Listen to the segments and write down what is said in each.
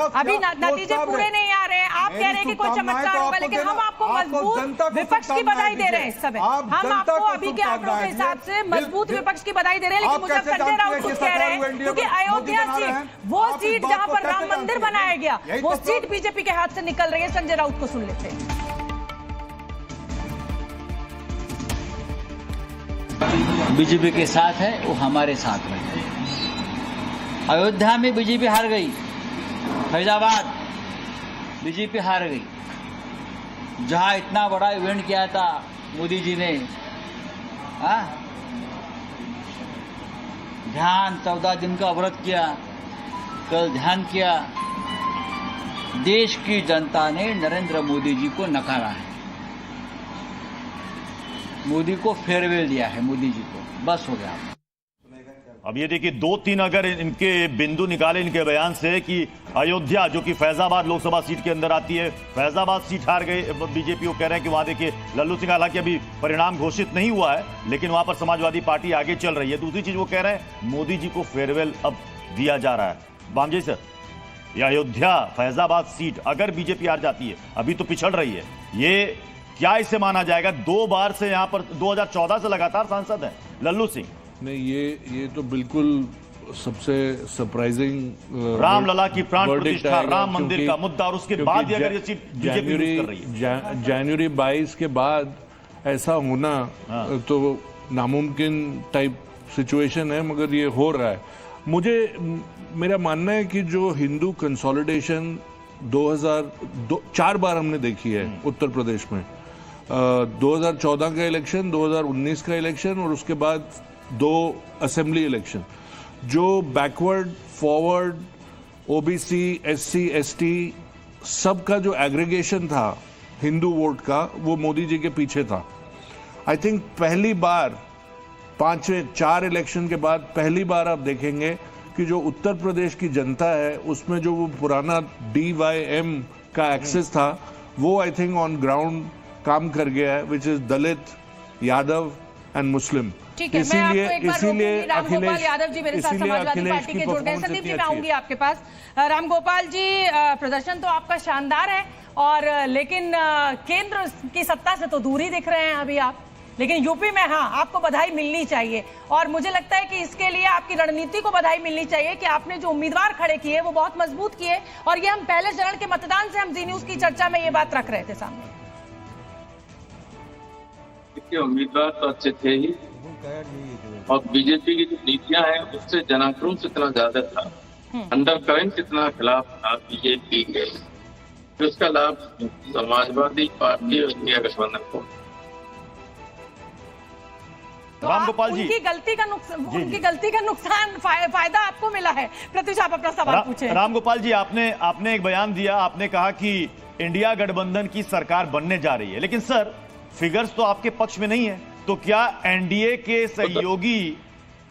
अभी नतीजे पूरे नहीं आ रहे हैं। आप कह रहे हैं कि कोई चमत्कार होगा, लेकिन हम आपको मजबूत विपक्ष की बधाई दे रहे हैं इस समय। हम आपको अभी के आंकड़ों के हिसाब से मजबूत विपक्ष की बधाई दे रहे हैं, लेकिन मुझे संजय राउत कुछ कह रहे हैं क्योंकि अयोध्या सीट, वो सीट जहां पर राम मंदिर बनाया गया, वो सीट बीजेपी के हाथ से निकल रही है। संजय राउत को सुन लेते हैं। बीजेपी के साथ है, वो हमारे साथ में है। अयोध्या में बीजेपी हार गई, फैजाबाद बीजेपी हार गई, जहां इतना बड़ा इवेंट किया था मोदी जी ने, ध्यान 14 दिन का व्रत किया, कल ध्यान किया। देश की जनता ने नरेंद्र मोदी जी को नकारा है, मोदी को फेयरवेल दिया है, मोदी जी को बस हो गया। अब ये देखिए 2-3 अगर इनके बिंदु निकाले इनके बयान से कि अयोध्या जो कि फैजाबाद लोकसभा सीट के अंदर आती है, फैजाबाद सीट हार गए बीजेपी, वो कह रहे हैं कि वहां देखिए लल्लू सिंह, हालांकि अभी परिणाम घोषित नहीं हुआ है, लेकिन वहां पर समाजवादी पार्टी आगे चल रही है। दूसरी चीज वो कह रहे हैं मोदी जी को फेयरवेल अब दिया जा रहा है। बामजी सर, ये अयोध्या फैजाबाद सीट अगर बीजेपी हार जाती है, अभी तो पिछड़ रही है, ये क्या इसे माना जाएगा? 2 बार से यहां पर 2014 से लगातार सांसद है लल्लू सिंह। नहीं, ये तो बिल्कुल सबसे सरप्राइजिंग रामलला की प्राण प्रतिष्ठा, राम मंदिर का मुद्दा, और उसके बाद अगर ये सीट बीजेपी कर रही है, जनवरी 22 के बाद ऐसा होना तो नामुमकिन टाइप सिचुएशन है, मगर ये हो रहा है। मेरा मानना है कि जो हिंदू कंसोलिडेशन 2004 बार हमने देखी है उत्तर प्रदेश में, 2014 का इलेक्शन, 2019 का इलेक्शन और उसके बाद 2 असेंबली इलेक्शन, जो backward forward OBC SC ST सबका जो एग्रीगेशन था हिंदू वोट का, वो मोदी जी के पीछे था। आई थिंक पहली बार 4 इलेक्शन के बाद पहली बार आप देखेंगे कि जो उत्तर प्रदेश की जनता है उसमें जो वो पुराना DYM का एक्सेस था, वो आई थिंक ऑन ग्राउंड काम कर गया है, which is Dalit, Yadav and Muslim. इसीलिए रामगोपाल यादव जी मेरे साथ समाजवादी पार्टी के जुड़ गए। संदीप जी, मैं आऊंगी आपके पास। रामगोपाल जी, प्रदर्शन तो आपका शानदार है, और लेकिन केंद्र की सत्ता से तो दूर ही दिख रहे हैं अभी आप, लेकिन यूपी में हाँ आपको बधाई मिलनी चाहिए, और मुझे लगता है कि इसके लिए आपकी रणनीति को बधाई मिलनी चाहिए कि आपने जो उम्मीदवार खड़े किए वो बहुत मजबूत किए, और ये हम पहले चरण के मतदान से हम जी न्यूज की चर्चा में ये बात रख रहे थे सामने। उम्मीदवार तो अच्छे थे ही, और बीजेपी की जो नीतियां हैं उससे जनाक्रोश इतना ज्यादा था, अंडर करंट इतना खिलाफ था बीजेपी के, उसका लाभ समाजवादी पार्टी और इंडिया गठबंधन को। तो रामगोपाल जी, उनकी गलती का नुकसान फायदा आपको मिला है। प्रत्युष, आप अपना सवाल पूछे। रामगोपाल जी, आपने एक बयान दिया, आपने कहा कि इंडिया गठबंधन की सरकार बनने जा रही है, लेकिन सर फिगर्स तो आपके पक्ष में नहीं है, तो क्या एनडीए के सहयोगी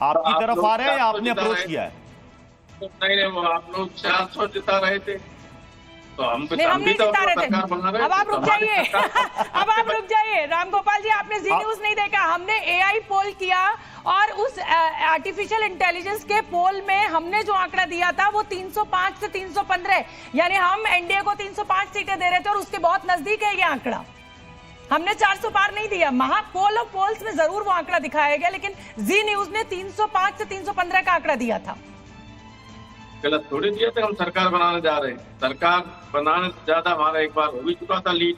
आपकी तरफ आ रहे हैं या आपने अप्रोच किया है? नहीं, वो आप लोग 400 जिता रहे थे, तो हम नहीं जिता रहे थे। अब आप रुक जाइए अब आप रुक जाइए रामगोपाल जी, आपने जी न्यूज नहीं देखा। हमने AI पोल किया, और उस आर्टिफिशियल इंटेलिजेंस के पोल में हमने जो आंकड़ा दिया था वो 305 से 315, यानी हम एनडीए को 305 सीटें दे रहे थे, और उसके बहुत नजदीक है ये आंकड़ा। हमने 400 पार नहीं दिया। महापोल और पोल्स में जरूर वो आंकड़ा दिखाया गया, लेकिन जी न्यूज ने 305 से 315 का आंकड़ा दिया था। गलत थोड़ी दिया था, हम सरकार बनाने जा रहे हैं। सरकार बनाने से ज्यादा हमारा एक बार हो भी चुका था लीड,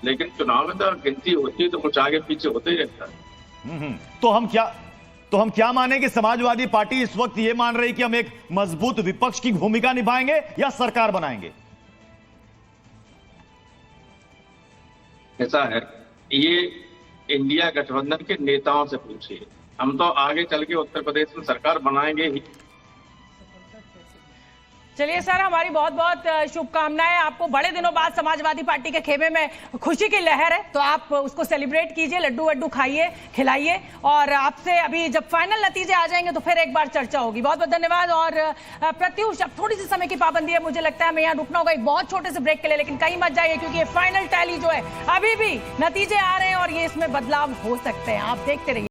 लेकिन चुनाव में तो गिनती होती है तो कुछ आगे पीछे होते ही रहता है। तो हम क्या माने कि समाजवादी पार्टी इस वक्त ये मान रही कि हम एक मजबूत विपक्ष की भूमिका निभाएंगे या सरकार बनाएंगे? ऐसा है, ये इंडिया गठबंधन के नेताओं से पूछिए, हम तो आगे चल के उत्तर प्रदेश में सरकार बनाएंगे ही। चलिए सर, हमारी बहुत बहुत शुभकामनाएं आपको। बड़े दिनों बाद समाजवादी पार्टी के खेमे में खुशी की लहर है, तो आप उसको सेलिब्रेट कीजिए, लड्डू वड्डू खाइए, खिलाइए, और आपसे अभी जब फाइनल नतीजे आ जाएंगे तो फिर एक बार चर्चा होगी। बहुत बहुत धन्यवाद। और प्रत्युष, अब थोड़ी सी समय की पाबंदी है, मुझे लगता है हमें यहाँ रुकना होगा एक बहुत छोटे से ब्रेक के लिए, लेकिन कहीं मत जाइए क्योंकि ये फाइनल टैली जो है, अभी भी नतीजे आ रहे हैं और ये इसमें बदलाव हो सकते हैं। आप देखते रहिए।